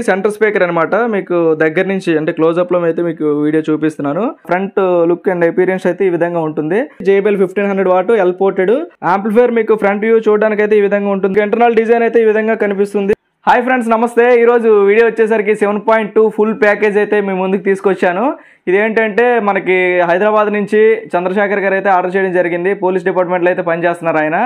Centre speaker అనమాట. మీకు దగ్గర నుంచి అంటే క్లోజ్అప్ లో అయితే మీకు వీడియో చూపిస్తున్నాను. ఫ్రంట్ లుక్ అండ్ అపీరియన్స్ అయితే ఈ విధంగా ఉంటుంది. JBL 1500 what L ported amplifier. మీకు ఫ్రంట్ వ్యూ చూడడానికి అయితే ఈ విధంగా ఉంటుంది. ఇంటర్నల్ డిజైన్ అయితే ఈ విధంగా కనిపిస్తుంది. హాయ్ ఫ్రెండ్స్, నమస్తే. ఈరోజు వీడియో వచ్చేసరికి 7.2 ఫుల్ ప్యాకేజ్ అయితే మీ ముందుకు తీసుకొచ్చాను. ఇదేంటంటే మనకి హైదరాబాద్ నుంచి చంద్రశేఖర్ గారు అయితే ఆర్డర్ చేయడం జరిగింది. పోలీస్ డిపార్ట్మెంట్లో అయితే పనిచేస్తున్నారు ఆయన.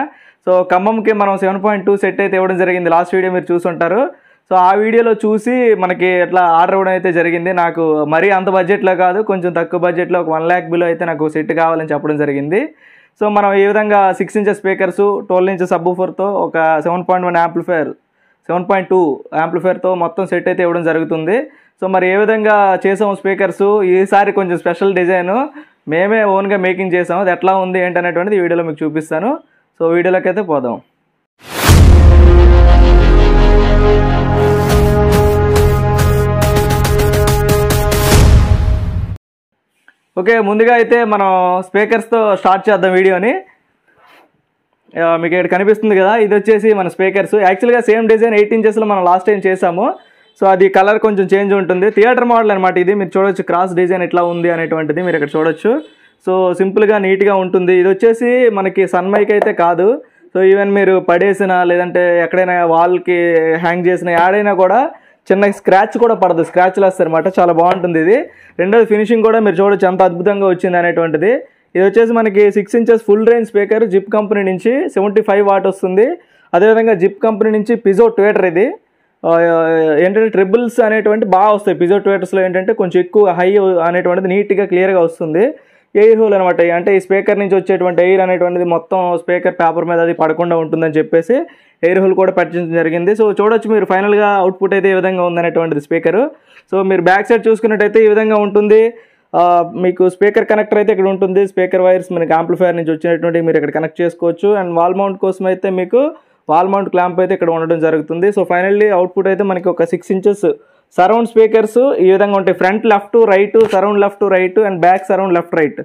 సో ఖమ్మంకి మనం 7.2 సెట్ అయితే ఇవ్వడం జరిగింది. లాస్ట్ వీడియో మీరు చూసుంటారు. సో ఆ వీడియోలో చూసి మనకి ఎట్లా ఆర్డర్ ఇవ్వడం అయితే జరిగింది. నాకు మరీ అంత బడ్జెట్లో కాదు, కొంచెం తక్కువ బడ్జెట్లో ఒక 1 lakh బిలో అయితే నాకు సెట్ కావాలని చెప్పడం జరిగింది. సో మనం ఈ విధంగా 6 inches స్పీకర్స్, 12 inches సబ్బూఫర్తో ఒక 7.1 యాంప్లిఫైర్, 7.2 యాంప్లిఫైర్తో మొత్తం సెట్ అయితే ఇవ్వడం జరుగుతుంది. సో మరి ఏ విధంగా చేసాము స్పీకర్స్, ఈసారి కొంచెం స్పెషల్ డిజైన్ మేమే ఓన్గా మేకింగ్ చేసాము. అది ఎట్లా ఉంది ఏంటి అనేటువంటిది ఈ వీడియోలో మీకు చూపిస్తాను. సో వీడియోలోకి అయితే పోదాం. ఓకే, ముందుగా అయితే మనం స్పీకర్స్తో స్టార్ట్ చేద్దాం వీడియోని. మీకు ఇక్కడ కనిపిస్తుంది కదా, ఇది వచ్చేసి మన స్పీకర్స్. యాక్చువల్గా సేమ్ డిజైన్ 8 inchesలో మనం లాస్ట్ టైం చేసాము. సో అది కలర్ కొంచెం చేంజ్ ఉంటుంది. థియేటర్ మోడల్ అనమాట ఇది. మీరు చూడొచ్చు క్రాస్ డిజైన్ ఎట్లా ఉంది అనేటువంటిది మీరు ఇక్కడ చూడొచ్చు. సో సింపుల్గా నీట్గా ఉంటుంది. ఇది వచ్చేసి మనకి సన్ మైక్ అయితే కాదు. సో ఈవెన్ మీరు పడేసినా లేదంటే ఎక్కడైనా వాల్కి హ్యాంగ్ చేసిన యాడైనా కూడా చిన్న స్క్రాచ్ కూడా పడదు, స్క్రాచ్లు వస్తాయి అనమాట. చాలా బాగుంటుంది ఇది. రెండోది ఫినిషింగ్ కూడా మీరు చూడొచ్చు ఎంత అద్భుతంగా వచ్చింది అనేటువంటిది. ఇది వచ్చేసి మనకి 6 inches full range speaker. Zip company నుంచి 75 వాట్ వస్తుంది. అదేవిధంగా జిప్ కంపెనీ నుంచి పిజో ట్వేటర్. ఇది ఏంటంటే ట్రిబుల్స్ అనేటువంటి బాగా వస్తాయి. పిజో ట్వేటర్స్లో ఏంటంటే కొంచెం ఎక్కువ హై అనేటువంటిది నీట్గా క్లియర్గా వస్తుంది. ఎయిర్ హోల్ అనమాట. అంటే ఈ స్పీకర్ నుంచి వచ్చేటువంటి ఎయిర్ అనేటువంటిది మొత్తం స్పీకర్ పేపర్ మీద అది పడకుండా ఉంటుందని చెప్పేసి ఎయిర్ హోల్ కూడా పెట్టించడం జరిగింది. సో చూడొచ్చు మీరు ఫైనల్గా అవుట్పుట్ అయితే ఈ విధంగా ఉందనేటువంటిది స్పీకరు. సో మీరు బ్యాక్ సైడ్ చూసుకున్నట్టయితే ఈ విధంగా ఉంటుంది. మీకు స్పీకర్ కనెక్టర్ అయితే ఇక్కడ ఉంటుంది. స్పీకర్ వైర్స్ మనకి యాంప్లిఫైర్ నుంచి వచ్చినటువంటి మీరు ఇక్కడ కనెక్ట్ చేసుకోవచ్చు. అండ్ వాల్ మౌంట్ కోసం అయితే మీకు వాల్ మౌంట్ క్లాంప్ అయితే ఇక్కడ ఉండడం జరుగుతుంది. సో ఫైనల్లీ అవుట్పుట్ అయితే మనకి ఒక 6 inches సరౌండ్ స్పీకర్స్ ఈ విధంగా ఉంటాయి. Front left right, surround left right and back surround left right.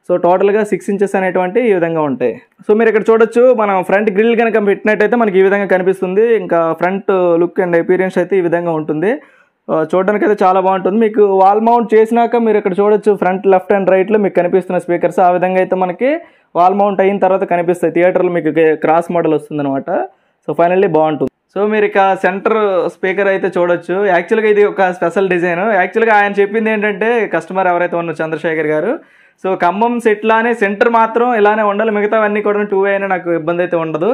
So టోటల్గా 6 inches అనేటువంటి ఈ విధంగా ఉంటాయి. సో మీరు ఇక్కడ చూడొచ్చు, మనం ఫ్రంట్ గ్రిల్ కనుక పెట్టినట్టయితే మనకి ఈ విధంగా కనిపిస్తుంది. ఇంకా ఫ్రంట్ లుక్ అండ్ అపీరియన్స్ అయితే ఈ విధంగా ఉంటుంది. చూడడానికి అయితే చాలా బాగుంటుంది. మీకు వాల్ మౌంట్ చేసినాక మీరు ఇక్కడ చూడొచ్చు ఫ్రంట్ లెఫ్ట్ అండ్ రైట్లో మీకు కనిపిస్తున్న స్పీకర్స్ ఆ విధంగా అయితే మనకి వాల్ మౌంట్ అయిన తర్వాత కనిపిస్తాయి. థియేటర్లో మీకు క్రాస్ మోడల్ వస్తుంది అనమాట. సో ఫైనల్లీ బాగుంటుంది. సో మీరు ఇక సెంటర్ స్పీకర్ అయితే చూడొచ్చు. యాక్చువల్గా ఇది ఒక స్పెషల్ డిజైన్. యాక్చువల్గా ఆయన చెప్పింది ఏంటంటే కస్టమర్ ఎవరైతే ఉన్నారో చంద్రశేఖర్ గారు, సో ఖమ్మం సెట్లానే సెంటర్ మాత్రం ఇలానే ఉండాలి, మిగతావన్నీ కూడా 2 way అయినా నాకు ఇబ్బంది అయితే ఉండదు.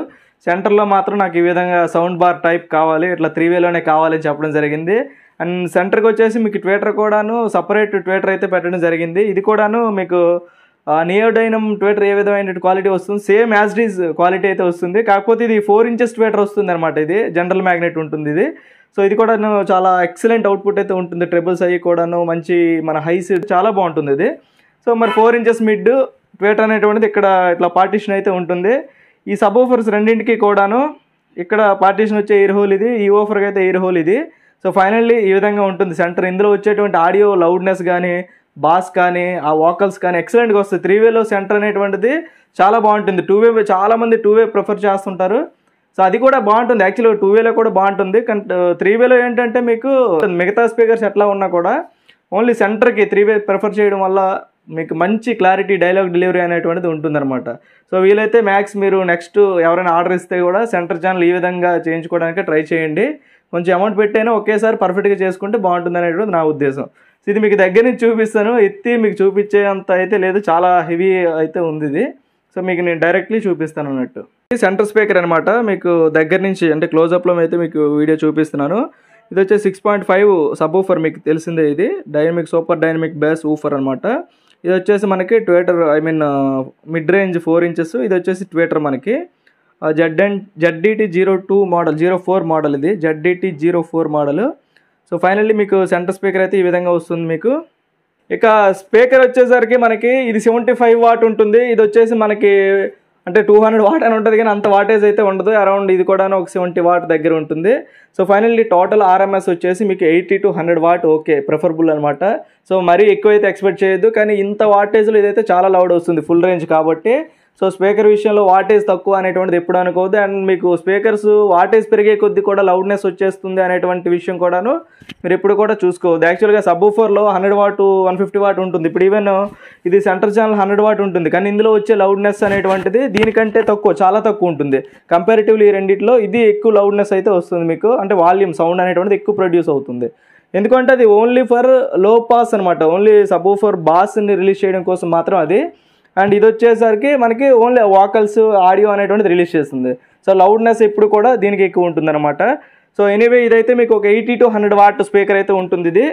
సెంటర్లో మాత్రం నాకు ఈ విధంగా సౌండ్ బార్ టైప్ కావాలి, ఇట్లా 3 wayలోనే కావాలని చెప్పడం జరిగింది. అండ్ సెంటర్కి వచ్చేసి మీకు ట్వేటర్ కూడాను సపరేట్ ట్వేటర్ అయితే పెట్టడం జరిగింది. ఇది కూడాను మీకు నియోడైనమ్ ట్వేటర్ ఏ విధమైన క్వాలిటీ వస్తుంది, same as it is quality అయితే వస్తుంది. కాకపోతే ఇది 4 inches ట్వేటర్ వస్తుంది అనమాట. ఇది జనరల్ మ్యాగ్నెట్ ఉంటుంది ఇది. సో ఇది కూడా చాలా ఎక్సలెంట్ అవుట్పుట్ అయితే ఉంటుంది. ట్రిబుల్స్ అవి కూడాను మంచి మన హైస్ చాలా బాగుంటుంది ఇది. సో మరి 4 inches మిడ్ ట్వేటర్ అనేటువంటిది ఇక్కడ ఇట్లా పార్టీషన్ అయితే ఉంటుంది. ఈ సబ్ ఓఫర్స్ రెండింటికి కూడాను ఇక్కడ పార్టీషన్ వచ్చే ఎయిర్ హోల్ ఇది, ఈ ఓఫర్కి అయితే ఎయిర్ హోల్ ఇది. సో ఫైనల్లీ ఈ విధంగా ఉంటుంది సెంటర్. ఇందులో వచ్చేటువంటి ఆడియో లౌడ్నెస్ కానీ బాస్ కానీ ఆ వోకల్స్ కానీ ఎక్సలెంట్గా వస్తుంది. 3 wayలో సెంటర్ అనేటువంటిది చాలా బాగుంటుంది. 2 way చాలామంది 2 way ప్రిఫర్ చేస్తుంటారు. సో అది కూడా బాగుంటుంది. యాక్చువల్గా 2 wayలో కూడా బాగుంటుంది. కానీ 3 wayలో ఏంటంటే మీకు మిగతా స్పీకర్స్ ఎట్లా ఉన్నా కూడా ఓన్లీ సెంటర్కి 3 way ప్రిఫర్ చేయడం వల్ల మీకు మంచి క్లారిటీ డైలాగ్ డెలివరీ అనేటువంటిది ఉంటుందన్నమాట. సో వీలైతే మ్యాక్స్ మీరు నెక్స్ట్ ఎవరైనా ఆర్డర్ ఇస్తే కూడా సెంటర్ ఛానల్ ఈ విధంగా చేయించుకోవడానికి ట్రై చేయండి. కొంచెం అమౌంట్ పెట్టైనా ఒకేసారి పర్ఫెక్ట్గా చేసుకుంటే బాగుంటుంది అనేటువంటి నా ఉద్దేశం. ఇది మీకు దగ్గర నుంచి చూపిస్తాను, ఎత్తి మీకు చూపించే అంత అయితే లేదు, చాలా హెవీ అయితే ఉంది ఇది. సో మీకు నేను డైరెక్ట్లీ చూపిస్తాను అన్నట్టు. ఇది సెంటర్ స్పీకర్ అనమాట. మీకు దగ్గర నుంచి అంటే క్లోజ్అప్లో అయితే మీకు వీడియో చూపిస్తున్నాను. ఇది వచ్చే 6.5 సబ్ ఊఫర్, మీకు తెలిసిందే ఇది dynamic super dynamic base woofer అనమాట. ఇది వచ్చేసి మనకి ట్వేటర్ మిడ్ రేంజ్ 4 inches. ఇది వచ్చేసి ట్వేటర్ మనకి ZDT02 మోడల్ 04 మోడల్. ఇది ZDT04 మోడల్. సో ఫైనల్లీ మీకు సెంటర్ స్పీకర్ అయితే ఈ విధంగా వస్తుంది మీకు. ఇక స్పీకర్ వచ్చేసరికి మనకి ఇది 75 వాట్ ఉంటుంది. ఇది వచ్చేసి మనకి అంటే 200 వాట్ అని ఉంటుంది, కానీ అంత వాటేజ్ అయితే ఉండదు. అరౌండ్ ఇది కూడా ఒక 70 వాట్ దగ్గర ఉంటుంది. సో ఫైనల్లీ టోటల్ RMS వచ్చేసి మీకు 80 to 100 వాట్ ఓకే ప్రిఫరబుల్ అనమాట. సో మరీ ఎక్కువ అయితే ఎక్స్పెక్ట్ చేయొద్దు, కానీ ఇంత వాటేజ్లో ఇదైతే చాలా లౌడ్ వస్తుంది ఫుల్ రేంజ్ కాబట్టి. సో స్పీకర్ విషయంలో వాటేజ్ తక్కువ అనేటువంటిది ఎప్పుడు అనుకోవద్దు. అండ్ మీకు స్పీకర్స్ వాటేజ్ పెరిగే కొద్దీ కూడా లౌడ్నెస్ వచ్చేస్తుంది అనేటువంటి విషయం కూడాను మీరు ఎప్పుడు కూడా చూసుకోవద్దు. యాక్చువల్గా సబ్‌వూఫర్లో 100 వాట్ 150 వాట్ ఉంటుంది. ఇప్పుడు ఈవెన్ ఇది సెంటర్ ఛానల్ 100 వాట్ ఉంటుంది, కానీ ఇందులో వచ్చే లౌడ్నెస్ అనేటువంటిది దీనికంటే తక్కువ, చాలా తక్కువ ఉంటుంది. కంపారిటివ్లీ ఈ రెండిట్లో ఇది ఎక్కువ లౌడ్నెస్ అయితే వస్తుంది మీకు, అంటే వాల్యూమ్ సౌండ్ అనేటువంటిది ఎక్కువ ప్రొడ్యూస్ అవుతుంది. ఎందుకంటే అది ఓన్లీ ఫర్ లో పాస్ అనమాట, ఓన్లీ సబ్‌వూఫర్ బాస్ని రిలీజ్ చేయడం కోసం మాత్రం అది. అండ్ ఇది వచ్చేసరికి మనకి ఓన్లీ వాకల్స్ ఆడియో అనేటువంటిది రిలీజ్ చేస్తుంది. సో లౌడ్నెస్ ఎప్పుడు కూడా దీనికి ఎక్కువ ఉంటుంది అనమాట. సో ఎనీవే ఇదైతే మీకు ఒక 80 to 100 వాట్ స్పీకర్ అయితే ఉంటుంది ఇది.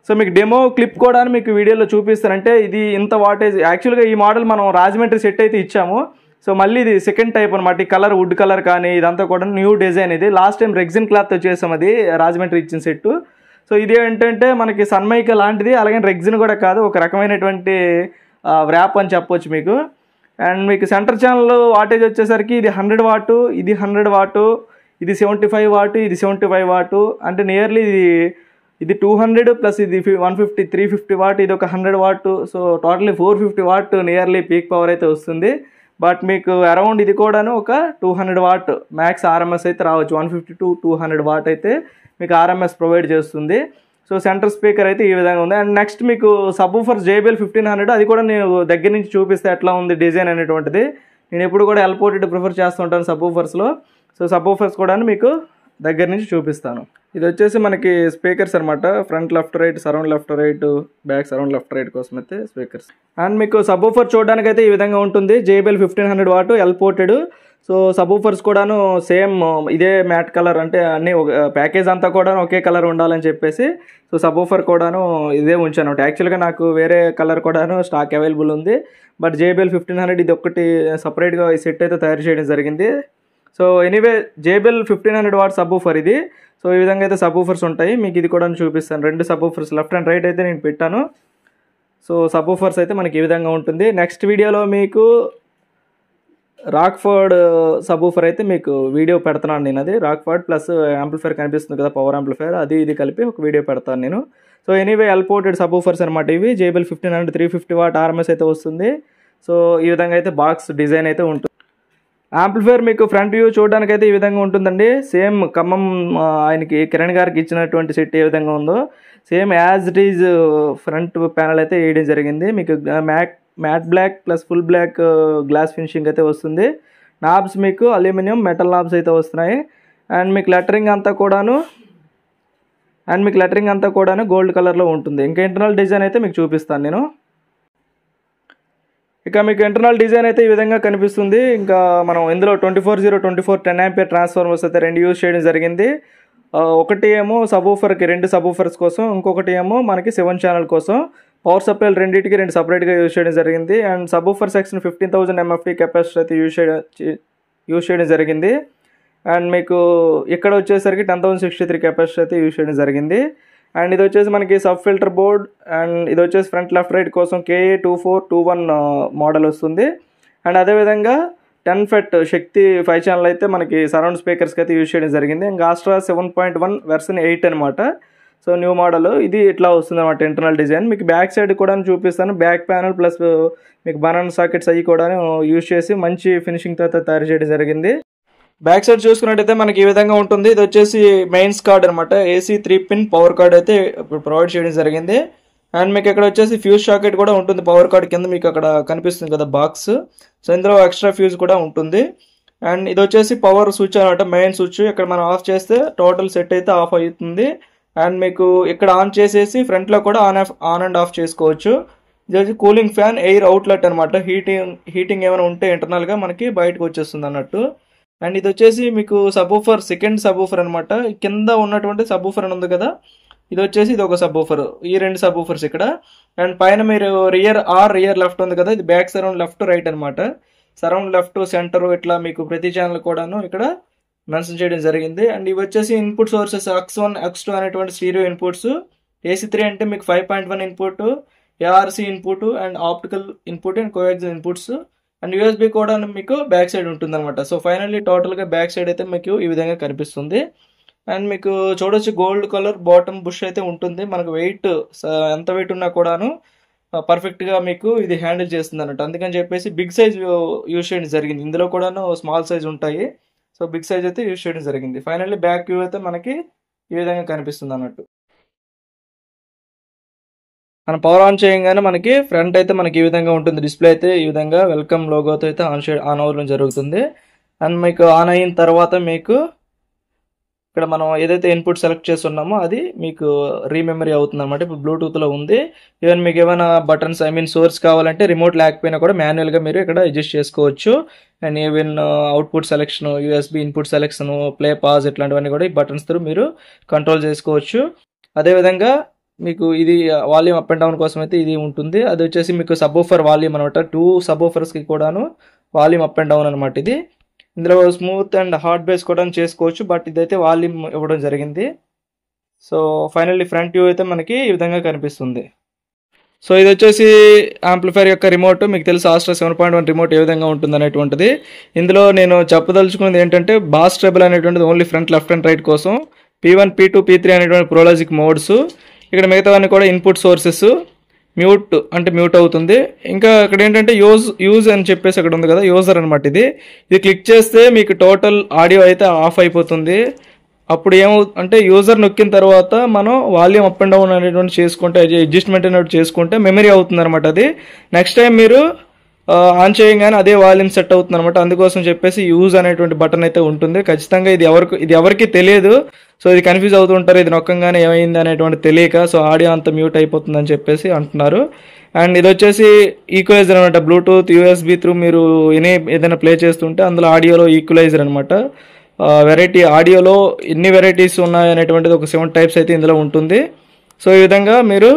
సో మీకు డెమో క్లిప్ కూడా మీకు వీడియోలో చూపిస్తానంటే ఇది ఇంత వాటేజ్. యాక్చువల్గా ఈ మోడల్ మనం రాజమండ్రి సెట్ అయితే ఇచ్చాము. సో మళ్ళీ ఇది సెకండ్ టైప్ అనమాట. ఈ కలర్ వుడ్ కలర్ కానీ ఇదంతా కూడా న్యూ డిజైన్. ఇది లాస్ట్ టైం రెగ్జిన్ క్లాత్తో చేసాం, అది రాజమండ్రి ఇచ్చిన సెట్టు. సో ఇది ఏంటంటే మనకి సన్మైకా లాంటిది, అలాగే రెగ్జిన్ కూడా కాదు, ఒక రకమైనటువంటి వ్రాప్ అని చెప్పొచ్చు మీకు. అండ్ మీకు సెంటర్ ఛానల్ వాటేజ్ వచ్చేసరికి ఇది 100 వాటు, ఇది 100 వాటు, ఇది 75 వాటు, ఇది 75 వాటు, అంటే నియర్లీ ఇది 200 ప్లస్ ఇది 150 350 వాట్, ఇది ఒక 100 watt. So totally 450 watt nearly peak power అయితే వస్తుంది. బట్ మీకు అరౌండ్ ఇది కూడాను ఒక 200 వాట్ మ్యాక్స్ ఆర్ఎంఎస్ అయితే రావచ్చు. 150 to 200 వాట్ అయితే మీకు ఆర్ఎంఎస్ ప్రొవైడ్ చేస్తుంది. సో సెంటర్ స్పీకర్ అయితే ఈ విధంగా ఉంది. అండ్ నెక్స్ట్ మీకు సబ్‌వూఫర్ JBL 1500, అది కూడా నేను దగ్గర నుంచి చూపిస్తే ఎట్లా ఉంది డిజైన్ అనేటువంటిది. నేను ఎప్పుడు కూడా ఎల్పోర్టెడ్ ప్రిఫర్ చేస్తుంటాను సబ్‌వూఫర్స్లో. సో సబ్‌వూఫర్స్ కూడా మీకు దగ్గర నుంచి చూపిస్తాను. ఇది వచ్చేసి మనకి స్పీకర్స్ అనమాట, front left right, surround left right, back surround left right కోసం అయితే స్పీకర్స్. అండ్ మీకు సబ్‌వూఫర్ చూడడానికి అయితే ఈ విధంగా ఉంటుంది. JBL 1500 వాట్ ఎల్పోర్టెడ్. సో సబ్‌వూఫర్స్ కూడాను సేమ్ ఇదే మ్యాట్ కలర్, అంటే అన్ని ప్యాకేజ్ అంతా కూడా ఒకే కలర్ ఉండాలని చెప్పేసి సో సబ్‌వూఫర్ కూడాను ఇదే ఉంచాను. యాక్చువల్గా నాకు వేరే కలర్ కూడాను స్టాక్ అవైలబుల్ ఉంది, బట్ JBL 1500 ఇది ఒక్కటి సపరేట్గా ఈ సెట్ అయితే తయారు చేయడం జరిగింది. So anyway JBL 1500 what subwoofer ఇది. సో ఈ విధంగా అయితే సబ్‌వూఫర్స్ ఉంటాయి. మీకు ఇది కూడా చూపిస్తాను. 2 సబ్‌వూఫర్స్ లెఫ్ట్ అండ్ రైట్ అయితే నేను పెట్టాను. సో సబ్‌వూఫర్స్ అయితే మనకి ఈ విధంగా ఉంటుంది. నెక్స్ట్ వీడియోలో మీకు రాక్ఫర్డ్ సబ్‌వూఫర్ అయితే మీకు వీడియో పెడుతున్నాను నేను. అది రాక్ఫర్డ్ ప్లస్ యాంప్లిఫైర్ కనిపిస్తుంది కదా, పవర్ యాంప్లిఫైర్, అది ఇది కలిపి ఒక వీడియో పెడతాను నేను. సో ఎనీవే ఎల్పోర్టెడ్ సబ్‌వూఫర్స్ అనమాట ఇవి. JBL 1500 350 వాట్ ఆర్ఎంఎస్ అయితే వస్తుంది. సో ఈ విధంగా అయితే బాక్స్ డిజైన్ అయితే ఉంటుంది. యాంప్లిఫైర్ మీకు ఫ్రంట్ వ్యూ చూడడానికి అయితే ఈ విధంగా ఉంటుందండి. సేమ్ ఖమ్మం ఆయనకి కిరణ్ గారికి ఇచ్చినటువంటి సెట్ ఏ విధంగా ఉందో same as it is front panel అయితే వేయడం జరిగింది. మీకు matte black plus full black glass finishing అయితే వస్తుంది. నాబ్స్ మీకు అల్యూమినియం మెటల్ నాబ్స్ అయితే వస్తున్నాయి. అండ్ మీకు లెటరింగ్ అంతా కూడాను గోల్డ్ కలర్లో ఉంటుంది. ఇంకా ఇంటర్నల్ డిజైన్ అయితే మీకు చూపిస్తాను నేను. ఇక మీకు ఇంటర్నల్ డిజైన్ అయితే ఈ విధంగా కనిపిస్తుంది. ఇంకా మనం ఇందులో 24/0 10 ఆంపియర్ ట్రాన్స్ఫార్మర్స్ అయితే 2 యూజ్ చేయడం జరిగింది. ఒకటి ఏమో సబ్‌వూఫర్కి 2 సబ్‌వూఫర్స్ కోసం, ఇంకొకటి ఏమో మనకి 7 ఛానల్ కోసం. పవర్ సప్లైలు రెండింటికి 2 సపరేట్గా యూజ్ చేయడం జరిగింది. And subwoofer section 15,000 MFT capacitor అయితే యూజ్ చేయడం జరిగింది. అండ్ మీకు ఇక్కడ వచ్చేసరికి 10,063 కెపాసిటర్ అయితే యూజ్ చేయడం జరిగింది. అండ్ ఇది వచ్చేసి మనకి సబ్ ఫిల్టర్ బోర్డ్. అండ్ ఇది వచ్చేసి ఫ్రంట్ లెఫ్ట్ రైట్ కోసం KA2421 మోడల్ వస్తుంది. అండ్ అదేవిధంగా 10 ఫెట్ శక్తి 5 ఛానల్ అయితే మనకి సరౌండ్ స్పీకర్స్కి అయితే యూజ్ చేయడం జరిగింది. ఇంకా ఆస్ట్రా 7.1 వెర్షన్ 8 అనమాట. సో న్యూ మోడల్ ఇది ఇట్లా వస్తుంది అనమాట ఇంటర్నల్ డిజైన్. మీకు బ్యాక్ సైడ్ కూడా చూపిస్తాను. బ్యాక్ ప్యానల్ ప్లస్ మీకు బనానా సాకెట్స్ అవి కూడా యూజ్ చేసి మంచి ఫినిషింగ్తో అయితే తయారు చేయడం జరిగింది. బ్యాక్ సైడ్ చూసుకున్నట్టయితే మనకి ఈ విధంగా ఉంటుంది. ఇది వచ్చేసి మెయిన్స్ కార్డ్ అనమాట. AC 3 పిన్ పవర్ కార్డ్ అయితే ప్రొవైడ్ చేయడం జరిగింది. అండ్ మీకు ఇక్కడ వచ్చేసి ఫ్యూజ్ సాకెట్ కూడా ఉంటుంది పవర్ కార్డ్ కింద, మీకు అక్కడ కనిపిస్తుంది కదా బాక్స్. సో ఇందులో ఎక్స్ట్రా ఫ్యూజ్ కూడా ఉంటుంది. అండ్ ఇది వచ్చేసి పవర్ స్విచ్ అనమాట, మెయిన్ స్విచ్. ఇక్కడ మనం ఆఫ్ చేస్తే టోటల్ సెట్ అయితే ఆఫ్ అవుతుంది. అండ్ మీకు ఇక్కడ ఆన్ చేసేసి ఫ్రంట్లో కూడా ఆన్ అండ్ ఆఫ్ చేసుకోవచ్చు. ఇది వచ్చి కూలింగ్ ఫ్యాన్, ఎయిర్ అవుట్లెట్ అనమాట. హీటింగ్ ఏమైనా ఉంటే ఇంటర్నల్గా మనకి బయటకు వచ్చేస్తుంది అన్నట్టు. అండ్ ఇది వచ్చేసి మీకు సబ్‌వూఫర్ సెకండ్ సబ్‌వూఫర్ అనమాట. కింద ఉన్నటువంటి సబ్‌వూఫర్ అని ఉంది కదా, ఇది వచ్చేసి ఇది ఒక సబ్‌వూఫర్. ఈ 2 సబ్‌వూఫర్స్ ఇక్కడ. అండ్ పైన మీరు రియర్ లెఫ్ట్ ఉంది కదా, ఇది బ్యాక్ సరౌండ్ లెఫ్ట్ రైట్ అనమాట. సరౌండ్ లెఫ్ట్ సెంటర్ ఇట్లా మీకు ప్రతి ఛానల్ కూడాను ఇక్కడ మెన్షన్ చేయడం జరిగింది. అండ్ ఇవి వచ్చేసి ఇన్పుట్ సోర్సెస్ X1 X2 అనేటువంటి స్టీరియో ఇన్పుట్స్. AC3 అంటే మీకు 5.1 input, ARC input and optical input and coaxial inputs. And USB కూడా మీకు బ్యాక్ సైడ్ ఉంటుంది అనమాట. సో ఫైనల్లీ టోటల్గా బ్యాక్ సైడ్ అయితే మీకు ఈ విధంగా కనిపిస్తుంది. అండ్ మీకు చూడొచ్చు గోల్డ్ కలర్ బాటమ్ బుష్ అయితే ఉంటుంది. మనకు వెయిట్ ఎంత వెయిట్ ఉన్నా కూడాను పర్ఫెక్ట్గా మీకు ఇది హ్యాండిల్ చేస్తుంది అన్నట్టు. అందుకని చెప్పేసి బిగ్ సైజ్ యూజ్ చేయడం జరిగింది. ఇందులో కూడాను స్మాల్ సైజ్ ఉంటాయి. సో బిగ్ సైజ్ అయితే యూజ్ చేయడం జరిగింది. ఫైనల్లీ బ్యాక్ వ్యూ అయితే మనకి ఈ విధంగా కనిపిస్తుంది అన్నట్టు. మనం పవర్ ఆన్ చేయగానే మనకి ఫ్రంట్ అయితే మనకి ఈ విధంగా ఉంటుంది. డిస్ప్లే అయితే ఈ విధంగా వెల్కమ్ లోగోతో అయితే ఆన్ అవ్వడం జరుగుతుంది. అండ్ మీకు ఆన్ అయిన తర్వాత మీకు ఇక్కడ మనం ఏదైతే ఇన్పుట్ సెలెక్ట్ చేస్తున్నామో అది మీకు రీమెమరీ అవుతుంది అనమాట. ఇప్పుడు బ్లూటూత్లో ఉంది. ఈవెన్ మీకు ఏమైనా బటన్స్ సోర్స్ కావాలంటే రిమోట్ లేకపోయినా కూడా మాన్యువల్గా మీరు ఇక్కడ అడ్జస్ట్ చేసుకోవచ్చు. And even output selection, USB input selection, play pause ఇట్లాంటివన్నీ కూడా ఈ బటన్స్ త్రూ మీరు కంట్రోల్ చేసుకోవచ్చు. అదేవిధంగా మీకు ఇది వాల్యూమ్ అప్ అండ్ డౌన్ కోసం అయితే ఇది ఉంటుంది. అది వచ్చేసి మీకు సబ్వూఫర్ వాల్యూమ్ అనమాట. 2 సబ్వూఫర్స్కి కూడాను వాల్యూమ్ అప్ అండ్ డౌన్ అనమాట ఇది. ఇందులో స్మూత్ అండ్ హార్డ్ బేస్ కూడా చేసుకోవచ్చు, బట్ ఇదైతే వాల్యూమ్ ఇవ్వడం జరిగింది. సో ఫైనల్లీ ఫ్రంట్ వ్యూ అయితే మనకి ఈ విధంగా కనిపిస్తుంది. సో ఇది వచ్చేసి యాంప్లిఫైర్ యొక్క రిమోట్. మీకు తెలుసు ఆస్ట్రా 7.1 రిమోట్ ఏ విధంగా ఉంటుంది అనేటువంటిది. ఇందులో నేను చెప్పదలుచుకున్నది ఏంటంటే బాస్ ట్రబుల్ అనేటువంటిది only front, left and right కోసం. P1, P2, P3 అనేటువంటి ప్రోలాజిక్ మోడ్స్. ఇక్కడ మిగతావన్నీ కూడా ఇన్పుట్ సోర్సెస్. మ్యూట్ అంటే మ్యూట్ అవుతుంది. ఇంకా ఇక్కడ ఏంటంటే యూజ్ అని చెప్పేసి అక్కడ ఉంది కదా, యూజర్ అనమాట. ఇది క్లిక్ చేస్తే మీకు టోటల్ ఆడియో అయితే ఆఫ్ అయిపోతుంది. అప్పుడు అంటే యూజర్ నొక్కిన తర్వాత మనం వాల్యూమ్ అప్ అండ్ డౌన్ అనేటువంటి చేసుకుంటే, అడ్జస్ట్మెంట్ అనేటువంటి చేసుకుంటే మెమరీ అవుతుంది అనమాట. అది నెక్స్ట్ టైం మీరు ఆన్ చేయగానే అదే వాల్యూమ్ సెట్ అవుతుంది అనమాట. అందుకోసం చెప్పేసి యూజ్ అనేటువంటి బటన్ అయితే ఉంటుంది. ఖచ్చితంగా ఇది ఎవరికి తెలియదు. సో ఇది కన్ఫ్యూజ్ అవుతూ ఉంటారు, ఇది నొక్కంగానే ఏమైంది అనేటువంటి తెలియక. సో ఆడియో అంతా మ్యూట్ అయిపోతుందని చెప్పేసి అంటున్నారు. అండ్ ఇది వచ్చేసి ఈక్వలైజర్ అనమాట. బ్లూటూత్, యూఎస్బి త్రూ మీరు ఏదైనా ప్లే చేస్తుంటే అందులో ఆడియోలో ఈక్వలైజర్ అనమాట. వెరైటీ ఆడియోలో ఎన్ని వెరైటీస్ ఉన్నాయి అనేటువంటిది ఒక 7 టైప్స్ అయితే ఇందులో ఉంటుంది. సో ఈ విధంగా మీరు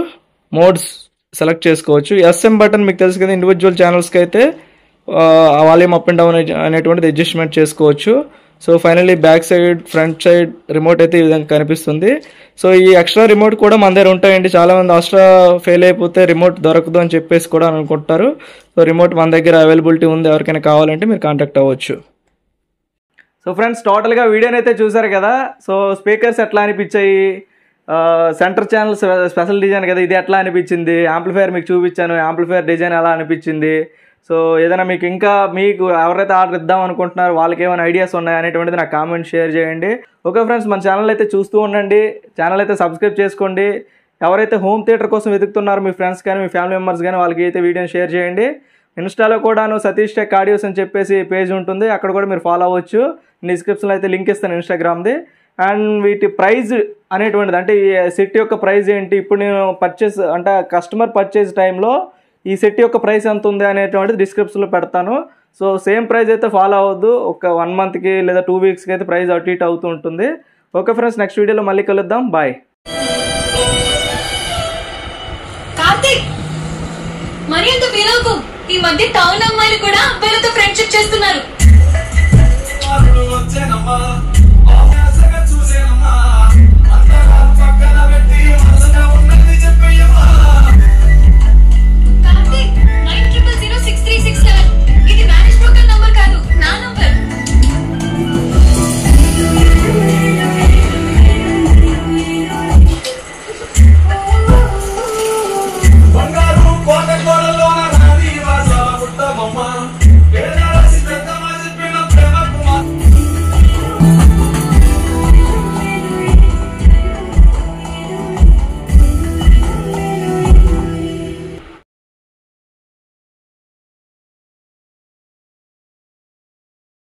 మోడ్స్ సెలెక్ట్ చేసుకోవచ్చు. ఎస్ఎం బటన్ మీకు తెలుసు కదా, ఇండివిజువల్ ఛానల్స్కి అయితే వాల్యూమ్ అప్ అండ్ డౌన్ అనేటువంటిది అడ్జస్ట్మెంట్ చేసుకోవచ్చు. So finally back side, front side remote అయితే ఈ విధంగా కనిపిస్తుంది. సో ఈ ఎక్స్ట్రా రిమోట్ కూడా మన దగ్గర ఉంటాయండి. చాలామంది ఆస్ట్రా ఫెయిల్ అయిపోతే రిమోట్ దొరకదు అని చెప్పేసి కూడా అనుకుంటారు. సో రిమోట్ మన దగ్గర అవైలబిలిటీ ఉంది. ఎవరికైనా కావాలంటే మీరు కాంటాక్ట్ అవ్వచ్చు. సో ఫ్రెండ్స్, టోటల్గా వీడియోని అయితే చూసారు కదా. సో స్పీకర్స్ ఎట్లా అనిపించాయి, సెంటర్ ఛానల్ స్పెషల్ డిజైన్ కదా, ఇది ఎట్లా అనిపించింది, యాంప్లిఫైర్ మీకు చూపించాను, యాంప్లిఫైర్ డిజైన్ ఎలా అనిపించింది. సో ఏదైనా మీకు ఎవరైతే ఆర్డర్ ఇద్దాం అనుకుంటున్నారో వాళ్ళకి ఏమైనా ఐడియాస్ ఉన్నాయి అనేటువంటిది నాకు కామెంట్ షేర్ చేయండి. ఓకే ఫ్రెండ్స్, మన ఛానల్ అయితే చూస్తూ ఉండండి. ఛానల్ అయితే సబ్స్క్రైబ్ చేసుకోండి. ఎవరైతే హోమ్ థియేటర్ కోసం వెతుకుతున్నారో మీ ఫ్రెండ్స్ కానీ మీ ఫ్యామిలీ మెంబర్స్ కానీ వాళ్ళకి అయితే వీడియోని షేర్ చేయండి. ఇన్స్టాలో కూడాను సతీష్ టెక్ ఆడియోస్ అని చెప్పేసి పేజ్ ఉంటుంది, అక్కడ కూడా మీరు ఫాలో అవ్వచ్చు. డిస్క్రిప్షన్లో అయితే లింక్ ఇస్తాను ఇన్స్టాగ్రామ్ది. అండ్ వీటి ప్రైజ్ అనేటువంటిది, అంటే ఈ సెట్ యొక్క ప్రైజ్ ఏంటి, ఇప్పుడు నేను కస్టమర్ పర్చేజ్ టైంలో ఈ సెట్ యొక్క ప్రైస్ ఎంత ఉంది అనేటువంటిది డిస్క్రిప్షన్లో పెడతాను. సో సేమ్ ప్రైస్ అయితే ఫాలో అవ్వద్దు. ఒక 1 మంత్కి లేదా 2 వీక్స్కి అయితే ప్రైస్ అటు ఇటు అవుతూ ఉంటుంది. ఓకే ఫ్రెండ్స్, నెక్స్ట్ వీడియోలో మళ్ళీ కలుద్దాం. బాయ్. మరి అంత ఫీల్ ఈ మధ్య టౌన్ అమ్మాయిలు కూడా అబ్బాయిలతో ఫ్రెండ్షిప్ చేస్తున్నారు.